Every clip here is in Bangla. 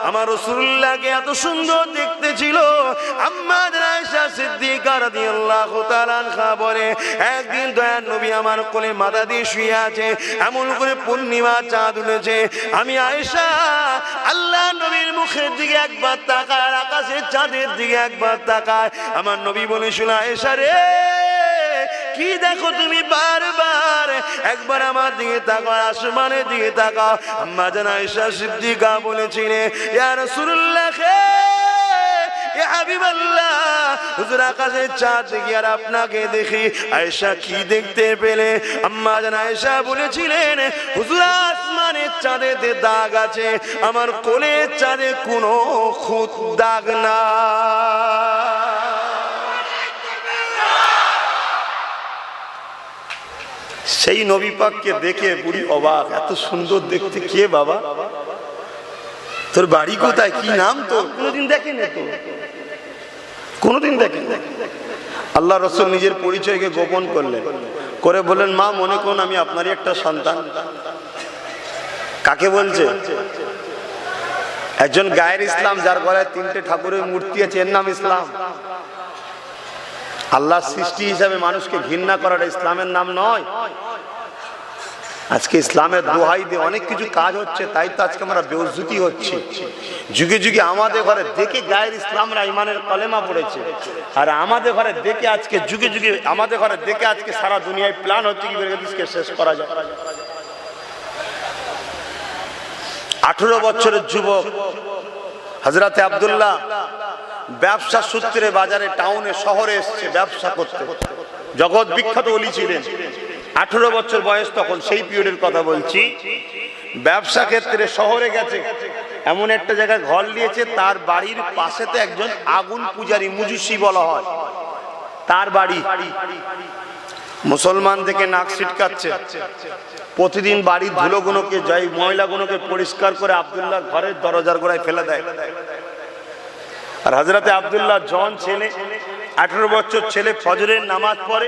আমার রাসূলুল্লাহকে এত সুন্দর দেখতে ছিল। আম্মা আয়েশা সিদ্দিকা রাদিয়াল্লাহু তাআলা আনহা বলে, একদিন দয়ার নবী আমার কোলে মাথা দিয়ে শুয়ে আছে, এমন করে পূর্ণিমা চাঁদ উঠেছে। আমি আয়েশা আল্লাহ নবীর মুখের দিকে একবার তাকায়, আকাশের চাঁদের দিকে একবার তাকায়। আমার নবী বলেছিল, আয়েশা রে কি দেখো তুমি? বারবার একবার আমার দিকে তাকাও, আসমানের দিকে তাকাও। আম্মা জান আয়েশা সিদ্দিকা বলেছিলেন, ইয়া রাসূলুল্লাহ, ইয়া হাবিবাল্লাহ, হুজুর আকাশের চাঁদ দেখি আর আপনাকে দেখি। আয়েশা কি দেখতে পেলে? আম্মা জান আয়েশা বলেছিলেন, হুজুর আসমানের চাঁদেতে দাগ আছে, আমার কোলের চাঁদে কোনো খুঁত দাগ না। সেই নবী পাককে দেখে বুড়ি অবাক, এত সুন্দর দেখতে কে বাবা? তোর বাড়ি কোথায়? কি নাম তোর? কোনোদিন দেখেনি তো, কোনোদিন দেখেন। আল্লাহ রাসূল নিজের পরিচয়কে গোপন করলেন, করে বললেন, মা মনে করুন আমি আপনারই একটা সন্তান। কাকে বলছে? একজন গায়ের ইসলাম, যার গলায় 3টে ঠাকুরের মূর্তি আছে, এর নাম ইসলাম। আল্লাহ সৃষ্টি হিসাবে মানুষকে ঘৃণা করাটা ইসলামের নাম নয়। আজকে ইসলামের দোহাই দিয়ে অনেক কিছু কাজ হচ্ছে, তাই তো আজকে আমরা বেউজ্জতি হচ্ছি। যুগে যুগে আমাদের ঘরে দেখে গায়ের ইসলামরা ইমানের কলেমা পড়েছে, আর আমাদের ঘরে দেখে আজকে যুগে যুগে আমাদের ঘরে দেখে আজকে সারা দুনিয়ায় প্ল্যান হচ্ছে কি করে দেশকে শেষ করা যায়। 18 বছরের যুবক হযরতে আব্দুল্লাহ ব্যবসা সূত্রে বাজারে, টাউনে, শহরে এসছে ব্যবসা করতে। জগৎ বিখ্যাত ওলি ছিলেন। 18 বছর বয়স তখন, সেই পিরিয়ডের কথা বলছি। ব্যবসা ক্ষেত্রে শহরে গেছে, এমন একটা জায়গায় ঘর নিয়েছে, তার বাড়ির পাশেতে একজন আগুন পূজারী, মুজুসি বলা হয়, তার বাড়ি। মুসলমান থেকে নাক ছিটকাচ্ছে, প্রতিদিন বাড়ির ধুলোগুলোকে, যাই ময়লাগুলোকে পরিষ্কার করে আব্দুল্লাহ ঘরের দরজার গোড়ায় ফেলে দেয়। আর হযরতে আব্দুল্লাহ জন ছেলে, 18 বছর ছেলে, ফজরের নামাজ পড়ে।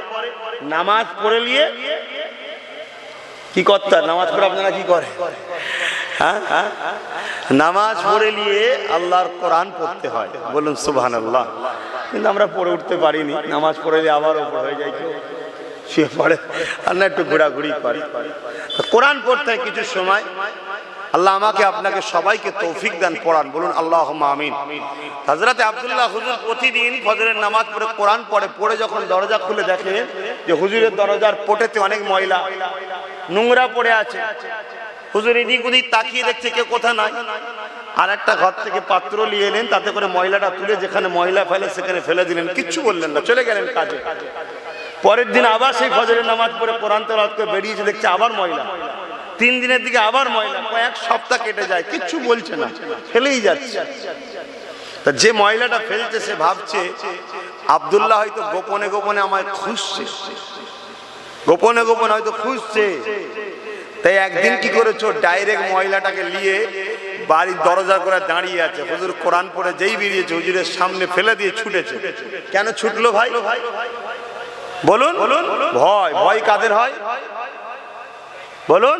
নামাজ পড়ে নিয়ে কি করতে হয়? নামাজ পড়ে আপনারা কি করে? হ্যাঁ, নামাজ পড়ে নিয়ে আল্লাহর কোরআন পড়তে হয়, বলুন সুবহানাল্লাহ। কিন্তু আমরা পড়ে উঠতে পারিনি, নামাজ পড়ে দিয়ে আবার উপর হয়ে যায়, কেউ শুয়ে পড়ে, আর না একটু ঘোরাঘুরি করে। কোরআন পড়তে হয় কিছু সময়। আল্লাহ আমাকে আপনাকে সবাইকে তৌফিক দেন, পড়ান, বলুন আল্লাহুম্মা আমিন। হযরতে আব্দুল্লাহ হুজুর প্রতিদিন ফজরের নামাজ পড়ে কোরআন পড়ে। পড়ে যখন দরজা খুলে দেখে যে হুজুরের দরজার পটেতে অনেক ময়লা নোংরা পড়ে আছে, হুজুর এদিক ওদিক তাকিয়ে দেখছে কেউ কোথা নাই। আর একটা ঘর থেকে পাত্র নিয়ে এলেন, তাতে করে ময়লাটা তুলে যেখানে ময়লা ফেলে সেখানে ফেলে দিলেন, কিচ্ছু বললেন না, চলে গেলেন কাজে। পরের দিন আবার সেই ফজরের নামাজ পড়ে কোরআন তেলাওয়াত করে বেরিয়েছে, দেখছে আবার ময়লা। 3 দিনের দিকে আবার ময়লা। কয়েক সপ্তাহ কেটে যায়, কিচ্ছু বলছে না, ফেলেই যাচ্ছে। তা যে ময়লাটা ফেলছে সে ভাবছে আব্দুল্লাহ হয়তো গোপনে গোপনে আমায় খুঁজছে, গোপনে গোপনে হয়তো খুঁজছে। তাই একদিন কি করেছো, ডাইরেক্ট ময়লাটাকে নিয়ে বাড়ির দরজা করে দাঁড়িয়ে আছে। হুজুর কোরআন পড়ে যেই বেরিয়েছে, হুজুরের সামনে ফেলে দিয়ে ছুটেছে। কেন ছুটলো ভাই? বলুন, ভয়। ভয় কাদের হয় বলুন?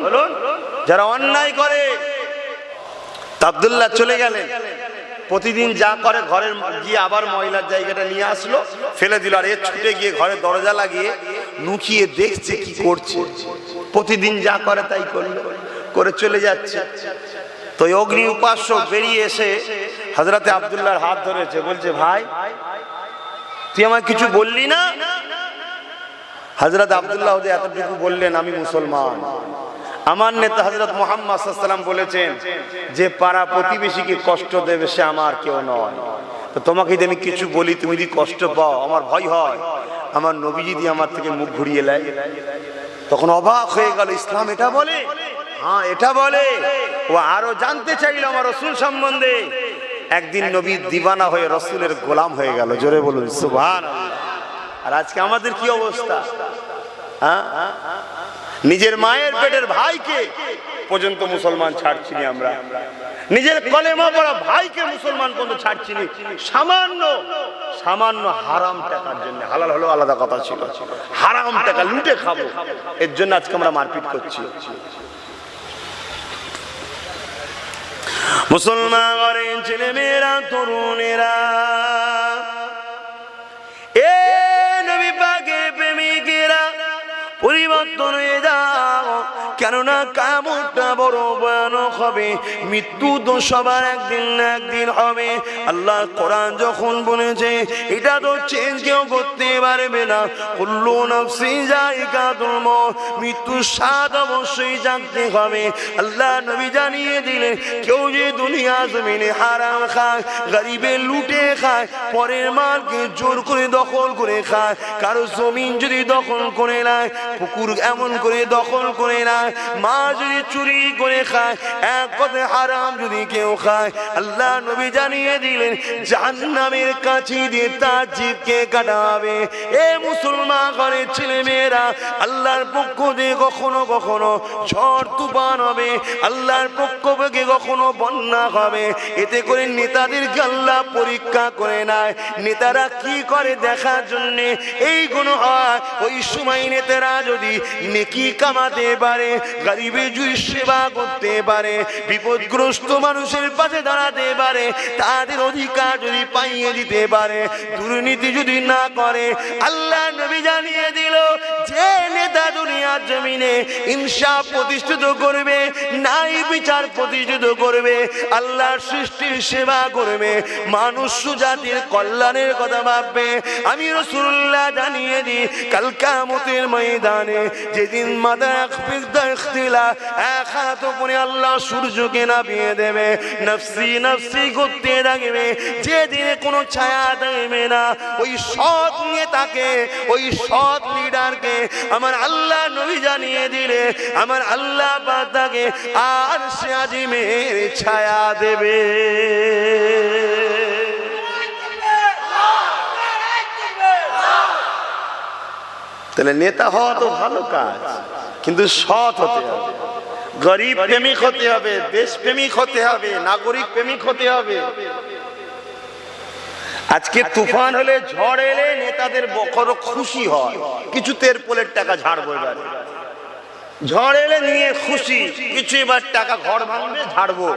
যারা অন্যায় করে। আব্দুল্লাহ চলে গেলেন, প্রতিদিন যা করে ঘরের গিয়ে আবার ময়লার জায়গাটা নিয়ে আসলো, ফেলে দিল। আর এ ছুটে গিয়ে ঘরে দরজা লাগিয়ে নুকিয়ে দেখছে কি করছে। প্রতিদিন যা করে তাই করে চলে যাচ্ছে। তো অগ্নি উপাসক বেরিয়ে এসে হযরতে আব্দুল্লাহর হাত ধরেছে, বলছে ভাই তুই আমায় কিছু বললি না? হযরত আব্দুল্লাহ এতটুকু বললেন, আমি মুসলমান। আমার নেতা হযরত মুহাম্মদ সাল্লাল্লাহু আলাইহি ওয়াসাল্লাম বলেছেন যে পাড়া প্রতিবেশীকে কষ্ট দেবে সে আমার কেউ নয়। তো তোমাকে যদি আমি কিছু বলি, তুমি যদি কষ্ট পাও, আমার ভয় হয় আমার নবী যদি আমার থেকে মুখ ঘুরিয়ে নেয়। তখন অবাক হয়ে গেল, ইসলাম এটা বলে? হ্যাঁ এটা বলে। ও আরো জানতে চাইল আমার রাসূল সম্বন্ধে। একদিন নবী দিওয়ানা হয়ে রাসূলের গোলাম হয়ে গেল। জোরে বলুন সুবহানাল্লাহ। আর আজকে আমাদের কি অবস্থা? হ্যাঁ, নিজের মায়ের পেটের ভাইকে পর্যন্ত মুসলমান ছাড়ছিনি আমরা, নিজের কলেমা পড়া ভাইকে মুসলমান পর্যন্ত ছাড়ছিনি সামান্য সামান্য হারাম টাকার জন্য। হালাল হলো আলাদা কথা ছিল, হারাম টাকা লুটে খাবো এর জন্য আজকে আমরা মারপিট করছি। মুসলমান ঘরের ছেলে মেয়েরা, তরুণেরা, এ নবী পাকের প্রেমিকেরা, পরিবর্তন হয়ে যাও, কেননা কিয়ামতটা বড় ভয়ানক হবে। মৃত্যু তো সবার একদিন না একদিন হবে। আল্লাহ কোরআন যখন বলেছে এটা তো চেঞ্জ কেউ করতে পারবে না। কুল্লু নাফসিন যায়িকাতুল মউত, মৃত্যুর স্বাদ অবশ্যই জানতে হবে। আল্লাহ নবী জানিয়ে দিলেন, কেউ যে দুনিয়া জমিনে হারাম খায়, গরিবের লুটে খায়, পরের মালকে জোর করে দখল করে খায়, কারো জমিন যদি দখল করে নেয়, পুকুর এমন করে দখল করে নেয়, মা যদি চুরি করে খায়, এক কথায় হারাম যদি কেউ খায়, আল্লাহ নবী জানিয়ে দিলেন জাহান্নামের কাছে দিয়ে তার জিভকে কাটা হবে। এ মুসলমান ঘরের ছেলে মেয়েরা, আল্লাহর পক্ষ দিয়ে কখনো কখনো ঝড় তুফান হবে, আল্লাহর পক্ষ থেকে কখনো বন্যা হবে। এতে করে নেতাদেরকে আল্লাহ পরীক্ষা করে নেয়, নেতারা কি করে দেখার জন্য। এইগুলো হয় ওই সময় নেতারা যদি নেকি কামাতে পারে, গরিবের যদি সেবা করতে পারে, বিপদগ্রস্ত মানুষের পাশে দাঁড়াতে পারে, তাদের অধিকার যদি পাইয়ে দিতে পারে, দুর্নীতি যদি না করে, আল্লাহ নবী জানিয়ে দিল যে নেতা দুনিয়ার জমিনে ইনসাফ প্রতিষ্ঠিত করবে, ন্যায় বিচার প্রতিষ্ঠিত করবে, আল্লাহর সৃষ্টির সেবা করবে, মানুষ জাতির কল্যাণের কথা ভাববে, আমি রাসূলুল্লাহ জানিয়ে দিই কাল কিয়ামতের ময়দানে যেদিন মাদা ইখতিলা এক হাত উপরে আল্লাহ সূর্যকে নামিয়ে দেবে, নফসি নফসি করতে থাকবে, যেদিনে কোনো ছায়া দেবে না, ওই সৎ নেতাকে, ওই সৎ লিডারকে আমার আল্লাহ নবী জানিয়ে দিলে আমার আল্লাহ পাক তাকে আরশে আজিমের ছায়া দেবে। তাহলে নেতা হওয়া তো ভালো কাজ, কিন্তু সৎ হতে হবে, গরিব প্রেমিক হতে হবে, দেশ প্রেমিক হতে হবে, নাগরিক প্রেমিক হতে হবে। আজকে তুফান হলে, ঝড় এলে নেতাদের বড় খুশি হয়, কিছু তেরপোলের টাকা ঝাড়বো, এবারে ঝড় এলে নিয়ে খুশি, কিছু এবার টাকা ঘর ভাঙবে ঝাড়বো।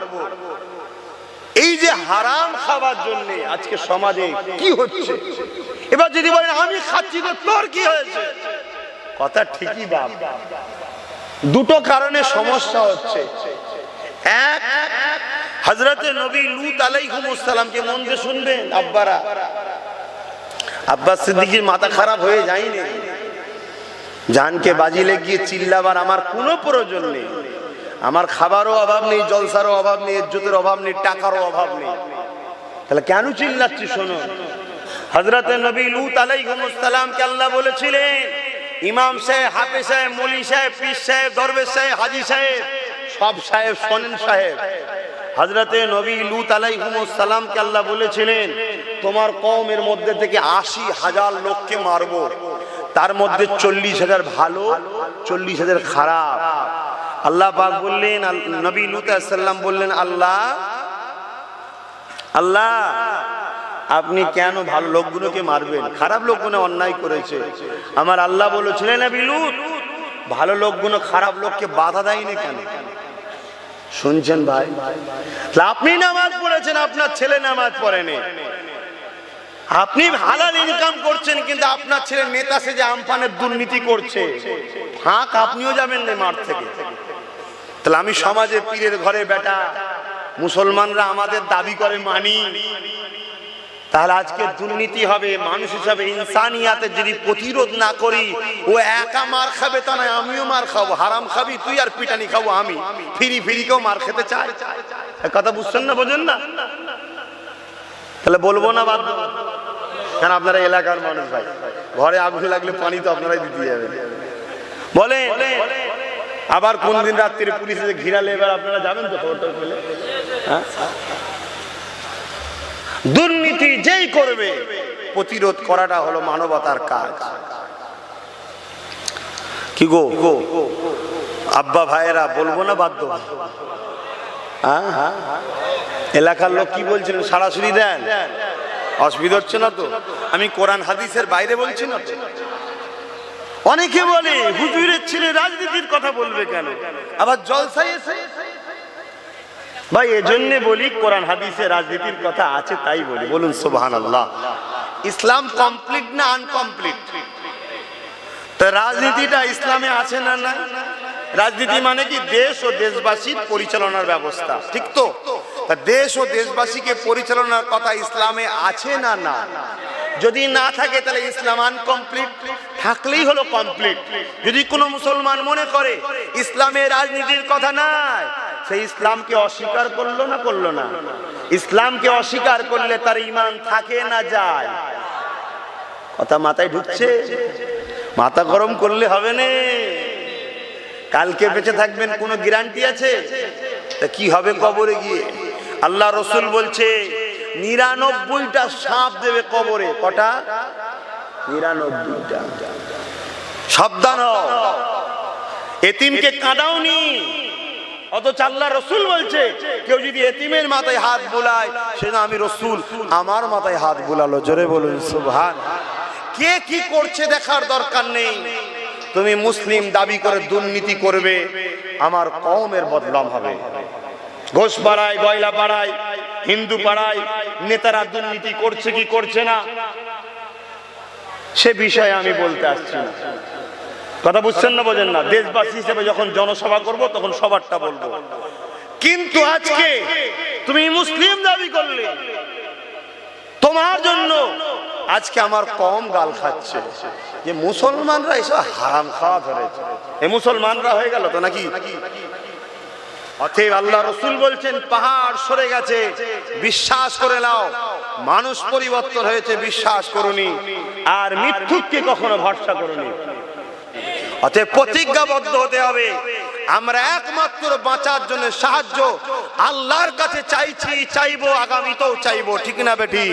এই যে হারাম খাবার জন্য আজকে সমাজে কি হচ্ছে, এবার যদি বলেন আমি খাচ্ছি তো তোর কি হয়েছে, কথা ঠিকই বাপ, দুটো কারণে সমস্যা হচ্ছে। এক, হযরতে নবী লূত আলাইহিস সালামকে মন দিয়ে শুনবেন আব্বারা, আব্বাস সিদ্দিকীর মাথা খারাপ হয়ে যায়নি, জানকে বাজি লেগিয়ে চিল্লাবার আমার কোনো প্রয়োজন নেই, আমার খাবারও অভাব নেই, জলসারও অভাব নেই, ইজ্জতের অভাব নেই, টাকারও অভাব নেই, তাহলে কেন চিল্লাচ্ছি শোনো। হযরতে নবী লূত আলাইহিস সালামকে আল্লাহ বলেছিলেন, ইমাম সাহেব, হাফেজ সাহেব, মৌলী সাহেব, পীর সাহেব, দরবেশ সাহেব, হাজী সাহেব, সব সাহেব শোনেন সাহেব, হযরতে নবী লূত আলাইহিস সালামকে আল্লাহ বলেছিলেন তোমার কওমের মধ্যে থেকে ৮০,০০০ লোককে মারবো, তার মধ্যে ৪০,০০০ ভালো, ৪০,০০০ খারাপ। আল্লাহ পাক বললেন, নবী লূত আলাইহিস সালাম বললেন, আল্লাহ আল্লাহ আপনি কেন ভালো লোকগুলোকে মারবেন, খারাপ লোকগুলো অন্যায় করেছে। আমার আল্লাহ বলেছিলেন, নবী লূত ভালো লোকগুলো খারাপ লোককে বাধা দেয়নি কেন? শুনছেন ভাই, আপনি নামাজ পড়েছেন, আপনার ছেলে নামাজ পড়েনি, আপনি হালাল ইনকাম করছেন, কিন্তু আপনার ছেলে নেতা সেজে আমফানের দুর্নীতি করছে, ফাঁক আপনিও যাবেন না মাঠ থেকে। তাহলে আমি সমাজে পীরের ঘরে বেটা, মুসলমানরা আমাদের দাবি করে মানি, তাহলে আজকে দুর্নীতি হবে। মানুষ হিসাবে ইনসানিয়াতের যদি প্রতিরোধ না করি, ও একা মার খাবে তা নয়, আমিও মার খাবো, হারাম খাবি তুই আর পিটানি খাবো আমি, ফিরি ফিরি কেউ মার খেতে চায়, কথা বুঝছেন না, বোঝেন না? তাহলে বলবো না বাধ্য, কেন আপনারা এলাকার মানুষ ভাই, ঘরে আগুন লাগলে পানি তো আপনারাই দিতে যাবেন, বলে আবার কোন দিন রাত্রে পুলিশে ঘিরালে এবার আপনারা যাবেন তো খবরটা পেলে? দুর্নীতি যেই করবে প্রতিরোধ করাটা হলো মানবতার কাজ। কি গো আব্বা ভাইয়েরা, বলবো না বাধ্য? এলাকার লোক কি বলছিলেন সরাসরি দেন, অসুবিধা হচ্ছে না তো? আমি কোরআন হাদিসের বাইরে বলছি না তো। অনেকে বলে হুজুরের ছেলে রাজনীতির কথা বলবে কেন, আবার জলসায় এসে ভাই এজন্য বলি কোরআন হাদিসে রাজনীতির কথা আছে তাই বলি, বলুন সুবহানাল্লাহ। ইসলাম কমপ্লিট না আনকমপ্লিট? তা রাজনীতিটা ইসলামে আছে না না? রাজনীতি মানে কি? দেশ ও দেশবাসীর পরিচালনার ব্যবস্থা, ঠিক তো? দেশ ও দেশবাসীকে পরিচালনার কথা ইসলামে আছে না না? যদি না থাকে তাহলে ইসলাম আনকমপ্লিট, থাকলেই হলো কমপ্লিট। যদি কোনো মুসলমান মনে করে ইসলামে রাজনীতির কথা নাই, সেই ইসলামকে অস্বীকার করলো না করলো না? ইসলামকে অস্বীকার করলে তার ঈমান থাকে না যায়? কথা মাথায় ঢুকছে? মাথা গরম করলে হবে না। কালকে বেঁচে থাকবেন কোনো গ্যারান্টি আছে? তা কি হবে কবরে গিয়ে? আল্লাহ রসুল বলছে 99টা সাপ দেবে কবরে। কটা? 99টা। সাবধান হও, এতিমকে কাঁদাওনি। অথচ আল্লাহ রসুল বলছে কেউ যদি এতিমের মাথায় হাত বুলায়, সে না আমি রসুল আমার মাথায় হাত বুলালো। জোরে বলুন সুবহান। কে কি করছে দেখার দরকার নেই। তুমি মুসলিম দাবি করে দুর্নীতি করবে, আমার কওমের বদনাম হবে। ঘোষ পাড়ায়, গয়লা পাড়ায়, হিন্দু পাড়ায় নেতারা দুর্নীতি করছে কি করছে না, সে বিষয়ে আমি বলতে আসছি না। কথা বুঝছেন না বোঝেন না? দেশবাসী হিসেবে যখন জনসভা করব তখন সবারটা বলবো। কিন্তু আজকে তুমি মুসলিম দাবি করলে, তোমার জন্য আজকে আমার কম গাল খাচ্ছে যে মুসলমানরা এসব হারাম খাওয়া ধরেছে। এ মুসলমানরা হয়ে গেল তো নাকি? অতএব আল্লাহ রসুল বলছেন পাহাড় সরে গেছে, বিশ্বাস করে নাও। মানুষ পরিবর্তন হয়েছে, বিশ্বাস করুনি। আর মিথ্যুককে কখনো ভরসা করুনি। অতএব প্রতিজ্ঞাবদ্ধ হতে হবে। আমরা একমাত্র বাঁচার জন্য সাহায্য আল্লাহর কাছে চাইছি, চাইবো, আগামীতেও চাইবো, ঠিক না বেঠি?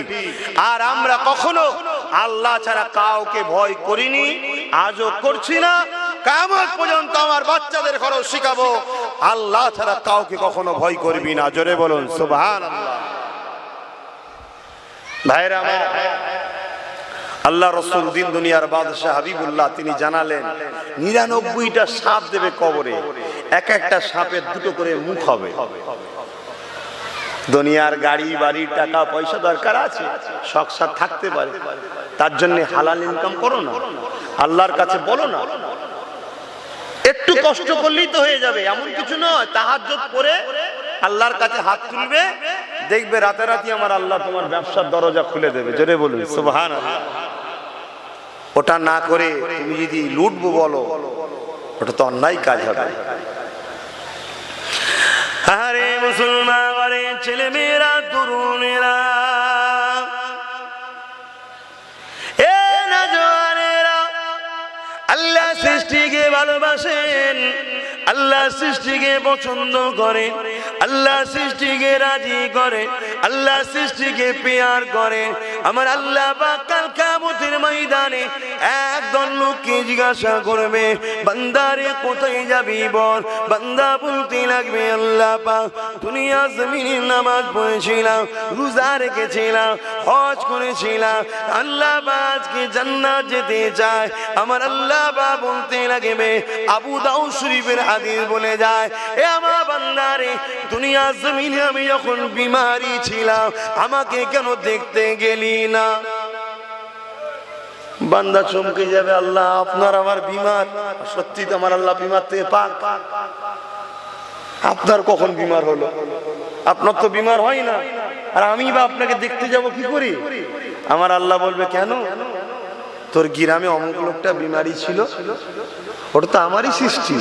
আর আমরা কখনো আল্লাহ ছাড়া কাউকে ভয় করিনি, আজও করছি না। কিয়ামত পর্যন্ত আমার বাচ্চাদের ঘরে শিখাবো আল্লাহ ছাড়া কাউকে কখনো ভয় করবি না। জোরে বলুন সুবহানাল্লাহ। ভাইরা আমার, আল্লাহ রসুল দিন দুনিয়ার বাদশাহ হাবিবুল্লাহ তিনি জানালেন 99টা সাপ দেবে কবরে। এক একটা সাপের দুটো করে মুখ হবে। দুনিয়ার গাড়ি বাড়ি টাকা পয়সা দরকার আছে, শখ সাথ থাকতে পারে, তার জন্য হালাল ইনকাম করো না, আল্লাহর কাছে বলো না। একটু কষ্ট করলেই তো হয়ে যাবে, এমন কিছু নয়। তাহাজ্জুদ করে আল্লাহর কাছে হাত তুলবে, দেখবে রাতারাতি আমার আল্লাহ তোমার ব্যবসার দরজা খুলে দেবে। জোরে বলুন সুবহানাল্লাহ। ওটা না করে তুমি যদি লুটবো বলো, ওটা তো অন্যায় কাজ হবে। আরে মুসলমান, আরে ছেলে মেয়েরা, তরুণেরা, এ নওজওয়ানেরা, আল্লাহ সৃষ্টিকে ভালোবাসেন, আল্লাহ সৃষ্টিকে পছন্দ করে, আল্লাহ সৃষ্টিকে রাজি করে, আল্লাহ সৃষ্টিকে পেয়ার করে। আমার আল্লাহ পাক কাল কিয়ামতের ময়দানে একদল লোককে জিজ্ঞাসা করবে, বান্দারে কোথায় যাবি বল? বান্দা বলতে লাগবে, আল্লাহ পাক দুনিয়া জমিনে নামাজ পড়েছিলাম, রোজা রেখেছিলাম, হজ করেছিলাম, আল্লাহ পাক আজকে জান্নাত যেতে চায়। আমার আল্লাহ পাক বলতে লাগবে, আবু দাউদ শরীফের হাদিস বলে যায়, এ আমার বান্দারে দুনিয়া জমিনে আমি যখন বিমারি ছিলাম আমাকে কেন দেখতে গেলি না? বান্দা চমকে যাবে, আল্লাহ আপনার আমার বিমার? সত্যি তো আমার আল্লাহ বিমার থেকে পাক। আপনার কখন বিমার হলো? আপনার তো বিমার হয় না, আর আমি বা আপনাকে দেখতে যাব কি করি? আমার আল্লাহ বলবে, কেন? তোর গ্রামে অমুক লোকটা বিমারি ছিল, ওটা তো আমারই সৃষ্টি,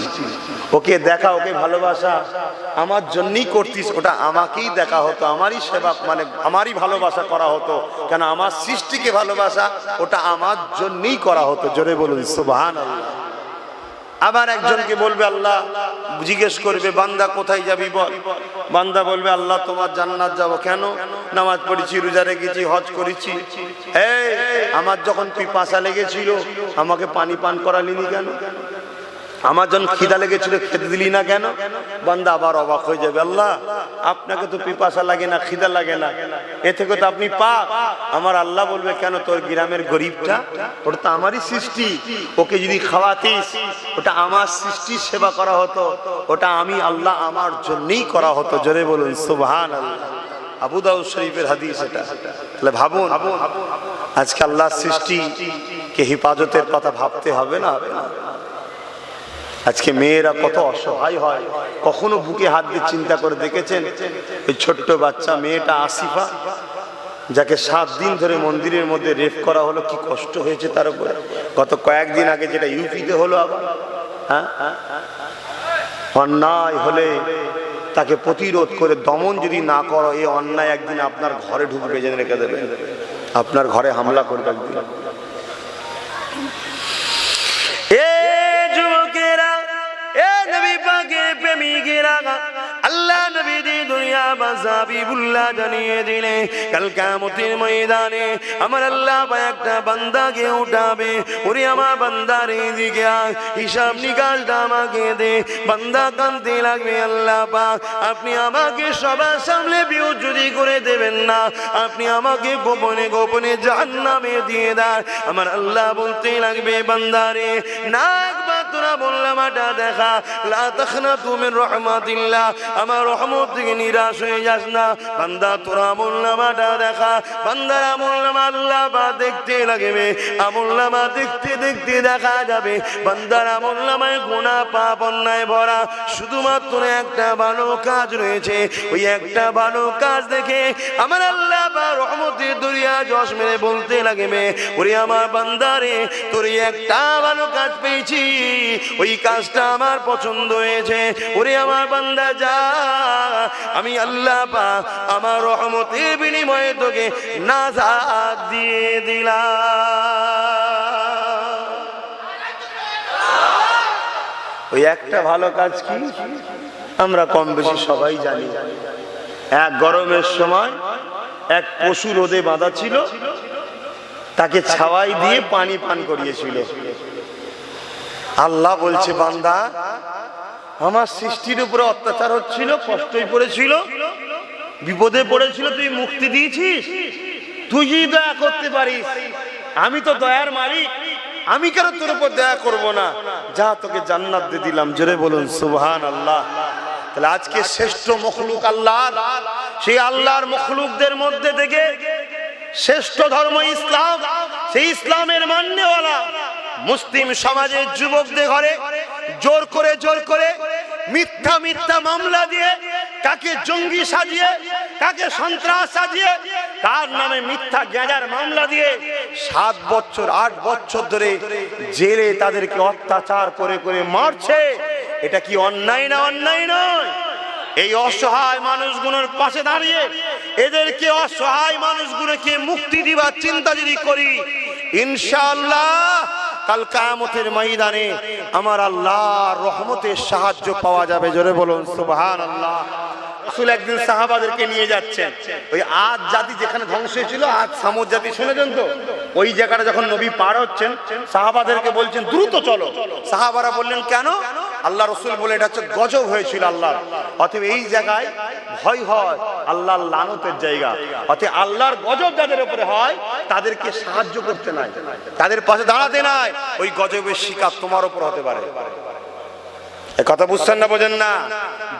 ওকে দেখা, ওকে ভালোবাসা আমার জন্যই করতিস, ওটা আমাকেই দেখা হতো, আমারই সেবা, মানে আমারই ভালোবাসা করা হতো। কেন? আমার সৃষ্টিকে ভালোবাসা ওটা আমার জন্যই করা হতো। জোরে বলুন সুবহানাল্লাহ। আবার একজনকে বলবে, আল্লাহ জিজ্ঞেস করবে, বান্দা কোথায় যাবি বল? বান্দা বলবে, আল্লাহ তোমার জান্নাত যাব। কেন? নামাজ পড়েছি, রোজা রেখেছি, হজ করেছি। এই আমার যখন পিপাসা লেগেছিল আমাকে পানি পান করালিনি কেন? আমার যখন খিদা লেগেছিল খেতে দিলি না কেন? বান্দা আবার অবাক হয়ে যাবে, আল্লাহ আপনাকে তো পিপাসা লাগে না, খিদা লাগে না, এ থেকে তো আপনি পাক। আমার আল্লাহ বলবে, কেন তোর গ্রামের গরিবটা, ওটা তো আমারই সৃষ্টি, ওকে যদি খাওয়াতিস ওটা আমার সৃষ্টির সেবা করা হতো, ওটা আমি আল্লাহ আমার জন্যই করা হতো। জোরে বলুন সুবহানাল্লাহ। আবু দাউদ শরীফের হাদিস এটা। তাহলে ভাবুন, আজকে আল্লাহর সৃষ্টিকে হেফাজতের কথা ভাবতে হবে না? আজকে মেয়েরা কত অসহায় হয়, কখনো বুকে হাত দিয়ে চিন্তা করে দেখেছেন? ওই ছোট্ট বাচ্চা মেয়েটা আসিফা, যাকে 7 দিন ধরে মন্দিরের মধ্যে রেপ করা হলো, কি কষ্ট হয়েছে তার উপরে। গত কয়েকদিন আগে যেটা ইউপিতে হলো আবার, হ্যাঁ, অন্যায় হলে তাকে প্রতিরোধ করে দমন যদি না করো, এই অন্যায় একদিন আপনার ঘরে ঢুকবে, জেনে রেখে দেবেন, আপনার ঘরে হামলা করবে একদিন। আল্লাহ নবী দি দুনিয়া বাজাবিবুল্লাহ জানিয়ে দিলে কাল কিয়ামতের ময়দানে আমার আল্লাহ একটা বান্দাকে উঠাবে। ওরে আমার বান্দার এদিকে হিসাব নিকাশটা আমাকে দে। বান্দা কাঁদতে লাগবে, আল্লাহ পাক আপনি আমাকে সবার সামনে বিউজুদি করে দেবেন না, আপনি আমাকে গোপনে গোপনে জাহান্নামে দিয়ে দেন। আমার আল্লাহ বলতে লাগবে, বান্দারে না একবার তোরা বললাম এটা দেখা, লা তাখনাতু মিন রাহমাতিল্লাহ, আমার রহমত থেকে নিরাশ হয়ে যাস না। বান্দা তোরা আমলনামাটা দেখা। বান্দার আমলনামা আল্লাহ বা দেখতে লাগবে, আমলনামা দেখতে দেখতে দেখা যাবে বান্দার আমলনামায় গুনাহ পাপ অন্যায় ভরা, শুধুমাত্র একটা ভালো কাজ রয়েছে। ওই একটা ভালো কাজ দেখে আমার আল্লাহ বা রহমতের দরিয়া জশ মেরে বলতে লাগবে, ওরে আমার বান্দারে তোর একটা ভালো কাজ পেয়েছি, ওই কাজটা আমার পছন্দ হয়েছে। ওরে আমার বান্দা যা, আমি আল্লাহ পাক আমার রহমতের বিনিময়ে তোকে নাজাত দিয়ে দিলাম। ওই একটা ভালো কাজ কি আমরা কম বেশি সবাই জানি। এক গরমের সময় এক পশু রোদে বাঁধা ছিল, তাকে ছাওয়াই দিয়ে পানি পান করিয়েছিল। আল্লাহ বলছে, বান্দা আমার সৃষ্টির উপরে অত্যাচার হচ্ছিল, কষ্টই পড়েছিল, বিপদে পড়েছিল, তুই মুক্তি দিয়েছিস। তুই যদি দয়া করতে পারিস, আমি তো দয়ার মালিক, আমি কেন তোর উপর দয়া করব না? যা তোকে জান্নাত দিয়ে দিলাম। জোরে বলুন সুবহানাল্লাহ। তাহলে আজকে শ্রেষ্ঠ মখলুক আল্লাহ, সেই আল্লাহর মখলুকদের মধ্যে থেকে শ্রেষ্ঠ ধর্ম ইসলাম, সেই ইসলামের মান্যওয়ালা মুসলিম সমাজের যুবকদের ঘরে জোর করে মিথ্যা মিথ্যা মামলা দিয়ে, কাকে জঙ্গি সাজিয়ে, কাকে সন্ত্রাস সাজিয়ে, তার নামে মিথ্যা গ্যাজার মামলা দিয়ে 7 বছর 8 বছর ধরে জেলে তাদেরকে অত্যাচার করে মারছে। এটা কি অন্যায় না? অন্যায় নয়। এই অসহায় মানুষগুলোর পাশে দাঁড়িয়ে এদেরকে, অসহায় মানুষগুলোকে মুক্তি দিবার চিন্তা যদি করি, ইনশাআল্লাহ কাল কিয়ামতের ময়দানে আমার আল্লাহর রহমতের সাহায্য পাওয়া যাবে। জোরে বলুন সুবহানাল্লাহ। রাসূল একদিন সাহাবাদেরকে নিয়ে যাচ্ছেন, ওই আদ জাতি যেখানে ধ্বংস হয়েছিল, আদ সামুদ জাতি শুনেছেন তো, ওই জায়গাটা যখন নবী পার হচ্ছেন, সাহাবাদেরকে বলছেন দ্রুত চলো। সাহাবারা বললেন কেন? আল্লাহ রসুল বলে এটা হচ্ছে গজব হয়েছিল আল্লাহর, অতএব এই জায়গায় ভয় হয়, আল্লাহর লানতের জায়গা, অতএব আল্লাহর গজব যাদের উপরে হয় তাদেরকে সাহায্য করতে নাই, তাদের পাশে দাঁড়াতে নাই। ওই গজবের শিকার তোমার উপর হতে পারে। কথা বুঝছেন না? বোঝেন না?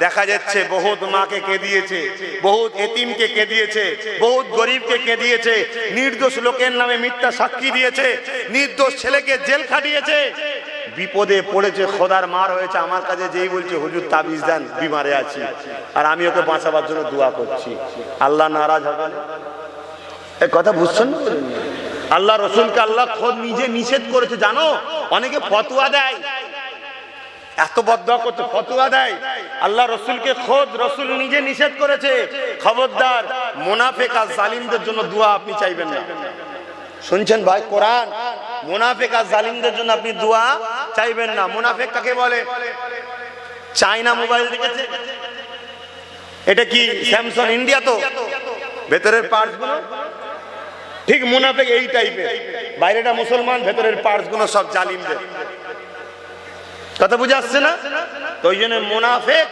দেখা যাচ্ছে বহুত মাকে কে দিয়েছে, বহুত এতিমকে কে দিয়েছে, বহুত গরিবকে কে দিয়েছে, নির্দোষ লোকের নামে মিথ্যা সাক্ষী দিয়েছে, নির্দোষ ছেলেকে জেল খাটিয়েছে। বিপদে পড়েছে, খোদার মার হয়েছে, আমার কাছে যেই বলছে হুজুর তাবিজ দেন, বিমারে আছি, আর আমি ওকে বাঁচাবার জন্য দোয়া করছি, আল্লাহ নারাজ হবে না? এই কথা বুঝছেন না? আল্লাহ রসুলকে আল্লাহ খোদ নিজে নিষেধ করেছে। জানো, অনেকে ফতোয়া দেয়, এত বদদোয়া করছে, ফতোয়া দেয়। আল্লাহ রসুলকে খোদ রসুল নিজে নিষেধ করেছে, খবরদার মুনাফিক আর জালিমদের জন্য দোয়া আপনি চাইবেন না। শুনছেন ভাই? কোরআন, মুনাফিক আর জালিমদের জন্য আপনি দোয়া চাইবেন না। মুনাফিক কাকে বলে? চায়না মোবাইল দেখেছে? এটা কি স্যামসাং ইন্ডিয়া? তো ভেতরের পার্টস গুলো ঠিক মুনাফিক এই টাইপের, বাইরেটা মুসলমান, ভেতরের পার্টস গুলো সব জালিমদের। কথা বুঝে আসছে না? তো ওই জন্য মুনাফিক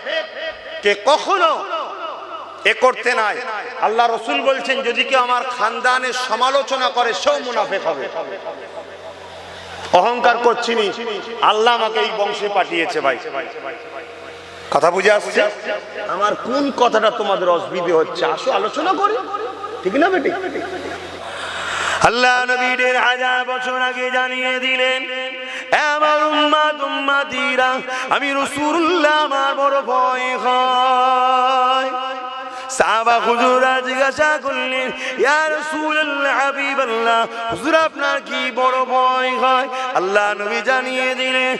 কে কখনো এ করতে নাই। আল্লাহ রসুল বলছেন যদি কেউ আমার খানদানের সমালোচনা করে সেও মুনাফিক হবে। অহংকার করছি নি, আল্লাহ আমাকে এই বংশে পাঠিয়েছে ভাই। কথা বুঝে আসছে? আমার কোন কথাটা তোমাদের অসুবিধে হচ্ছে আসো আলোচনা করি, ঠিক না বেটি? আল্লাহ নবী ১৫০০ বছর আগে জানিয়ে দিলেন, আমার উম্মত উম্মতিরা, আমি রাসূলুল্লাহ আমার বড় ভয় হয়। সাহাবা হুজুররা জিজ্ঞাসা করলেন, ইয়া রাসূলুল্লাহ হাবিবাল্লাহ, হুজুর আপনার কি বড় ভয় হয়? আল্লাহ নবী জানিয়ে দিলেন,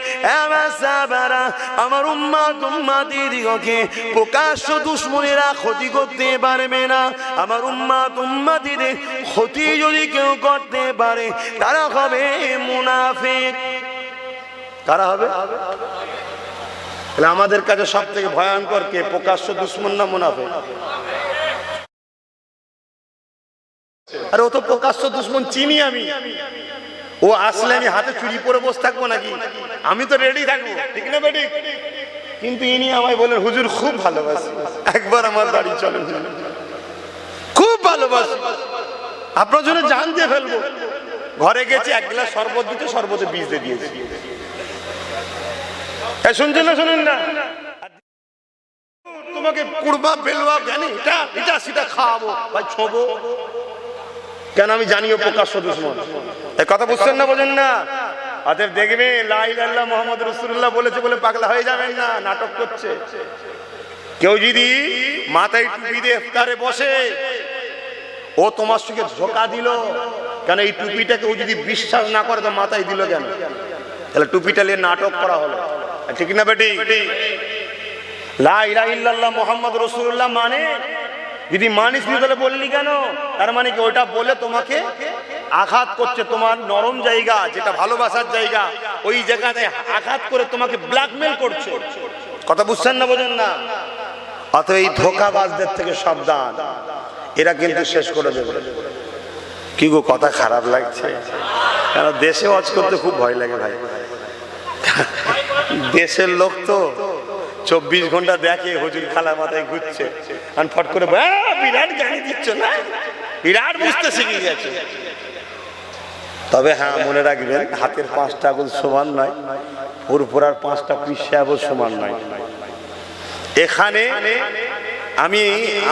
আমার সাহাবারা, আমার উম্মত উম্মতিদিগকে প্রকাশ্য দুশমনেরা ক্ষতি করতে পারবে না। আমার উম্মত উম্মতিদের ক্ষতি যদি কেউ করতে পারে তারা হবে মুনাফিক। কারা হবে? আমাদের কাছে সব থেকে ভয়ঙ্কর কে? প্রকাশ্য দুশমন না মুনাফিক? আরে ও তো প্রকাশ্য দুশমন, চিনি আমি। ও আসলে আমি হাতে চুরি পরে বসে থাকবো নাকি? আমি তো রেডি থাকবো, ঠিক না বেটি? কিন্তু ইনি আমায় বলেন, হুজুর খুব ভালোবাসি, একবার আমার বাড়ি চলেন, খুব ভালোবাসি, আপনার জন্য জান দিয়ে ফেলবো। ঘরে গেছি, এক গ্লাস শরবত দিতে, শরবতে বিষ দিয়ে দিয়েছি। শুনছেন না? শুনুন না, তোমাকে কুড়বা বেলুয়া জানি এটা এটা সেটা খাওয়াবো ভাই, ছোবো কেন? আমি জানিও প্রকাশ্য দুশমন। এই কথা বুঝছেন না? বোঝেন না? অতএব দেখবে লা ইলাহা ইল্লাল্লাহ মুহাম্মাদুর রাসূলুল্লাহ বলেছে বলে পাগলা হয়ে যাবেন না, নাটক করছে। কেউ যদি মাথায় টুপি দিয়ে ইফতারে বসে, ও তোমার সঙ্গে ধোঁকা দিল। কেন? এই টুপিটাকে ও যদি বিশ্বাস না করে তো মাথায় দিল কেন? তাহলে টুপিটা নিয়ে নাটক করা হলো, ঠিক না বেটি? লা ইলাহা ইল্লাল্লাহ মুহাম্মাদুর রাসূলুল্লাহ মানে যদি মানিস নি তাহলে বললি কেন? তার মানে কি ওইটা বলে তোমাকে আঘাত করছে, তোমার নরম জায়গা যেটা ভালোবাসার জায়গা, ওই জায়গাতে আঘাত করে তোমাকে ব্ল্যাকমেল করছে। কথা বুঝছেন না? বোঝেন না? অতএব এই ধোঁকাবাজদের থেকে সাবধান, এরা কিন্তু শেষ করে দেবে। কি গো, কথা খারাপ লাগছে? কেন? দেশে ওয়াজ করতে খুব ভয় লাগে ভাই। দেশের লোক তো 24 ঘন্টা দেখে হুজুর খালা মাথায় ঘুরছে, আর ফট করে বিরাট গাড়ি দিচ্ছ না, বিরাট বুঝতে শিখে গেছে। তবে হ্যাঁ, মনে রাখবেন, হাতের 5টা আঙুল সমান নয়, পুরপুরার 5টা পিসে আঙুল সমান নয়। এখানে আমি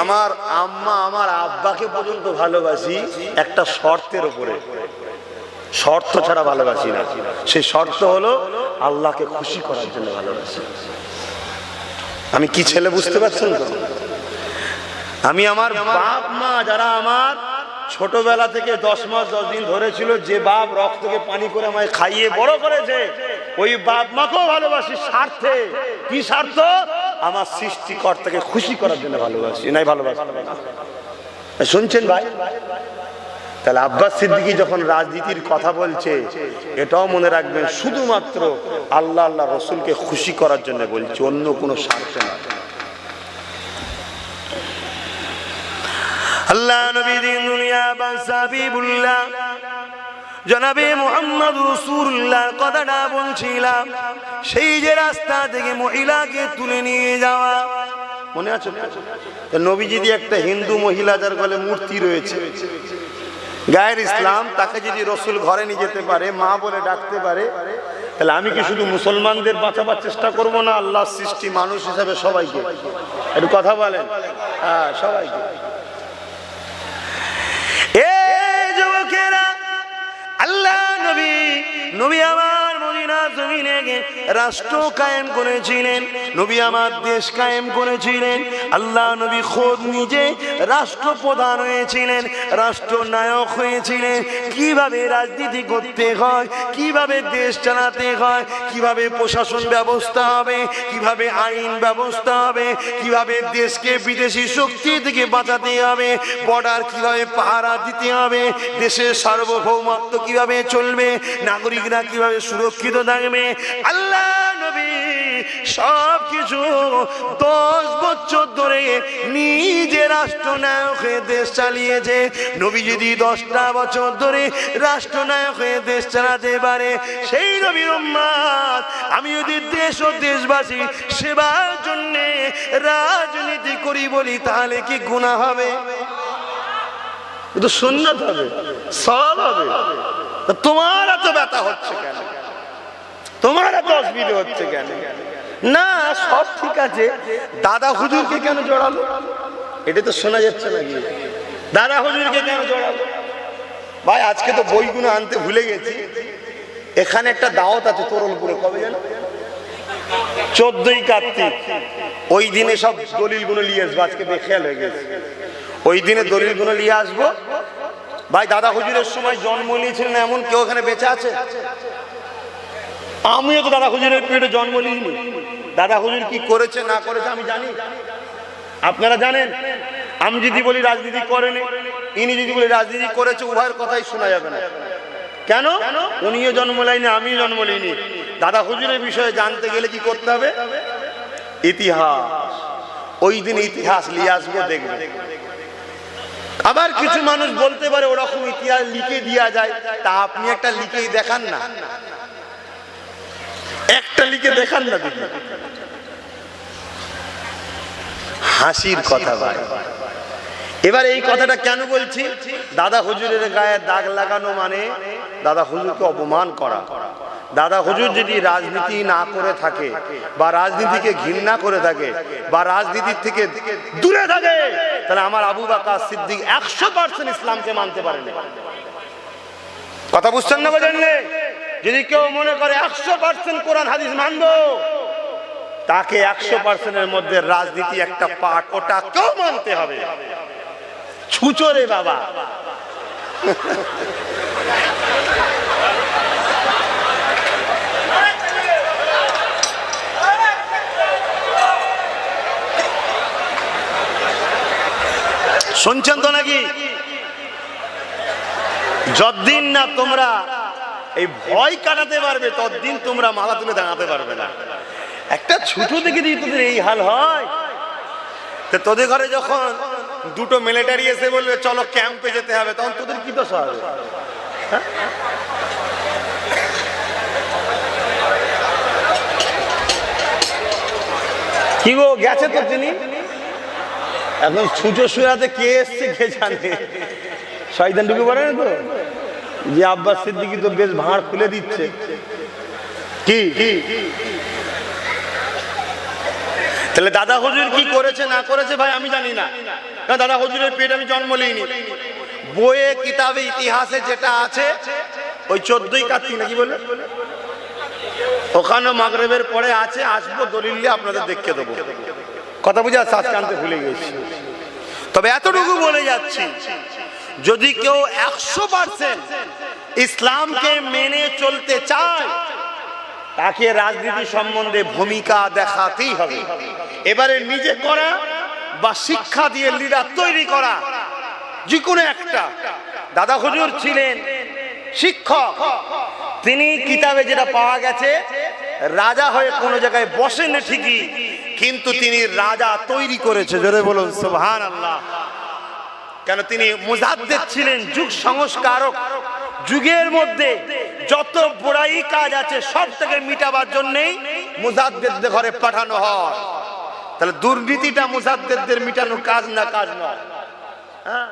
আমার আম্মা আমার আব্বাকে পর্যন্ত ভালোবাসি একটা শর্তের উপরে, শর্ত ছাড়া ভালোবাসি না। সেই শর্ত হলো আল্লাহকে খুশি করার জন্য ভালোবাসি। আমি কি ছেলে বুঝতে পারছেন তো? আমি আমার বাপ মা যারা আমার ছোটবেলা থেকে 10 মাস 10 দিন ধরেছিল, যে বাপ রক্তকে পানি করে আমায় খাইয়ে বড় করেছে, ওই বাপ মাকেও ভালোবাসি স্বার্থে। কি স্বার্থ? আমার সৃষ্টিকর্তাকে খুশি করার জন্য ভালোবাসি, নাই ভালোবাসি। শুনছেন ভাই? তাহলে আব্বাস সিদ্দিকী যখন রাজনীতির কথা বলছে, এটাও মনে রাখবেন শুধুমাত্র আল্লাহ আল্লাহ রসুলকে খুশি করার জন্য বলছে, অন্য কোনো স্বার্থে না। আল্লাহ নবী দিন দুনিয়া হাবিবুল্লাহ জনাবে মুহাম্মদ রাসূলুল্লাহর কথাটা বলছিলাম, সেই যে রাস্তা থেকে মহিলাকে তুলে নিয়ে যাওয়া, মনে আছে? নবী যদি একটা হিন্দু মহিলা যার গলে মূর্তি রয়েছে, গায়ের ইসলাম, তাকে যদি রসুল ঘরে নিয়ে যেতে পারে, মা বলে ডাকতে পারে, তাহলে আমি কি শুধু মুসলমানদের বাঁচাবার চেষ্টা করব না আল্লাহর সৃষ্টি মানুষ হিসাবে সবাইকে? একটু কথা বলেন। হ্যাঁ, সবাইকে। আল্লাহ নবী নবী আমার মদিনা জমিনে রাষ্ট্র কায়েম করেছিলেন, নবী আমার দেশ কায়েম করেছিলেন। আল্লাহ নবী খোদ নিজে রাষ্ট্রপ্রধান হয়েছিলেন, রাষ্ট্রনায়ক হয়েছিলেন। কিভাবে রাজনীতি করতে হয়, কিভাবে দেশ চালাতে হয়, কিভাবে প্রশাসন ব্যবস্থা হবে, কিভাবে আইন ব্যবস্থা হবে, কিভাবে দেশকে বিদেশি শক্তি থেকে বাঁচাতে হবে, বর্ডার কিভাবে পাহারা দিতে হবে, দেশের সার্বভৌমত্ব কিভাবে চলবে, নাগরিকরা কিভাবে সুরক্ষিত থাকবে, আল্লাহ নবী সব কিছু 10 বছর ধরে নিজে রাষ্ট্রনায়ক হয়ে দেশ চালিয়েছে। নবী যদি 10টা বছর ধরে রাষ্ট্রনায়ক হয়ে দেশ চালাতে পারে, সেই নবীর উম্মত আমি যদি দেশ ও দেশবাসী সেবার জন্য রাজনীতি করি বলি, তাহলে কি গুনাহ হবে? কিন্তু সুন্নাত হবে, সওয়াব হবে। তোমার এত ব্যথা হচ্ছে কেন? তোমার এত অসুবিধা হচ্ছে কেন? না, সব ঠিক আছে, দাদা হুজুরকে কেন জড়ালো? এটা তো শোনা যাচ্ছে নাকি? দাদা হুজুরকে কেন জড়ালো? ভাই আজকে তো বইগুলো আনতে ভুলে গেছি। এখানে একটা দাওয়াত আছে তরুণপুরে, কবে জানো? 14ই কার্তিক। ওই দিনে সব দলিলগুলো নিয়ে আসবো, আজকে বেখেয়াল হয়ে গেছে। ওই দিনে দলিলগুলো নিয়ে আসবো। ভাই দাদা হুজুরের সময় জন্ম নিয়েছিলেন এমন কেউ এখানে বেঁচে আছে? আমিও তো দাদা হুজুরের পেটে জন্ম নিইনি। দাদা হুজুর কি করেছে না করেছে আমি জানি, আপনারা জানেন। আমি যদি বলি রাজনীতি করেনি, ইনি যদি বলি রাজনীতি করেছে, উভয়ের কথাই শোনা যাবে না। কেন? উনিও জন্ম নেয়নি, আমিও জন্ম নিইনি। দাদা হুজুরের বিষয়ে জানতে গেলে কি করতে হবে? ইতিহাস। ওই দিন ইতিহাস নিয়ে আসবো, দেখবে। আবার কিছু মানুষ বলতে পারে ওরকম ইতিহাস লিখে দেওয়া যায়, তা আপনি একটা লিখেই দেখান না, একটা লিখে দেখান না দেখি। হাসির কথা ভাই। এবার এই কথাটা কেন বলছি? দাদা হুজুরের গায়ে দাগ লাগানো মানে দাদা হুজুরকে অপমান করা। দাদা হুজুর যদি রাজনীতি না করে থাকে, বা রাজনীতিকে ঘৃণা করে থাকে, বা রাজনীতির থেকে দূরে থাকে, তাহলে আমার আবু বকর সিদ্দিক 100% ইসলামকে মানতে পারেনি। কথা বুঝছেন না? বোঝেন? যদি কেউ মনে করে 100% কোরআন হাদিস মানবো, তাকে 100% এর মধ্যে রাজনীতি একটা পার্ট, ওটা কেউ মানতে হবে। ছুচোরে বাবা। শুনছেন তো নাকি? যতদিন না তোমরা এই ভয় কাটাতে পারবে, ততদিন তোমরা মাথা তুলে দাঁড়াতে পারবে না। একটা ছোট দেখে যদি তোদের এই হাল হয়, তো তোদের ঘরে যখন দুটো মিলিটারি এসে বলবে চলো ক্যাম্পে যেতে হবে, তখন তোদের কি দশা হবে? কি গো, গেছে তো তিনি। এখন ছুঁচো শুয়াতে কে এসছে কে জানে। শয়তান ঢুকে পড়ে না তো, যে আব্বাস সিদ্দিকী তো বেশ ভাঁড় খুলে দিচ্ছে। কি তাহলে দাদা হুজুর কি করেছে না করেছে ভাই আমি জানি না, কারণ দাদা হুজুরের পেটে আমি জন্ম নিইনি। বইয়ে কিতাবে ইতিহাসে যেটা আছে, ওই 14ই কার্তিক নাকি বলে, ওখানে মাগরিবের পরে আছে। আসবো দলিল নিয়ে আপনাদের দেখে দেবো। কথা বুঝে আজ কানতে ভুলে গেছি। তবে এতটুকু বলে যাচ্ছি, যদি কেউ 100% ইসলামকে মেনে চলতে চায়, তাকে রাজনীতি সম্বন্ধে ভূমিকা দেখাতেই হবে। এবারে নিজে করা বা শিক্ষা দিয়ে লিডার তৈরি করা, যে কোনো একটা। দাদা হুজুর ছিলেন শিক্ষক। তিনি কিতাবে যেটা পাওয়া গেছে, রাজা হয়ে কোনো জায়গায় বসেন ঠিকই, কিন্তু তিনি রাজা তৈরি করেছে। জোরে বলুন সুবহানাল্লাহ। কেন? তিনি মুজাদ্দিদ ছিলেন, যুগ সংস্কারক। যুগের মধ্যে যত বুড়াই কাজ আছে সব থেকে মিটাবার জন্যই মুজাদ্দিদদের ঘরে পাঠানো হয়। তাহলে দুর্নীতিটা মুজাদ্দিদদের মিটানোর কাজ না, কাজ নয়। হ্যাঁ,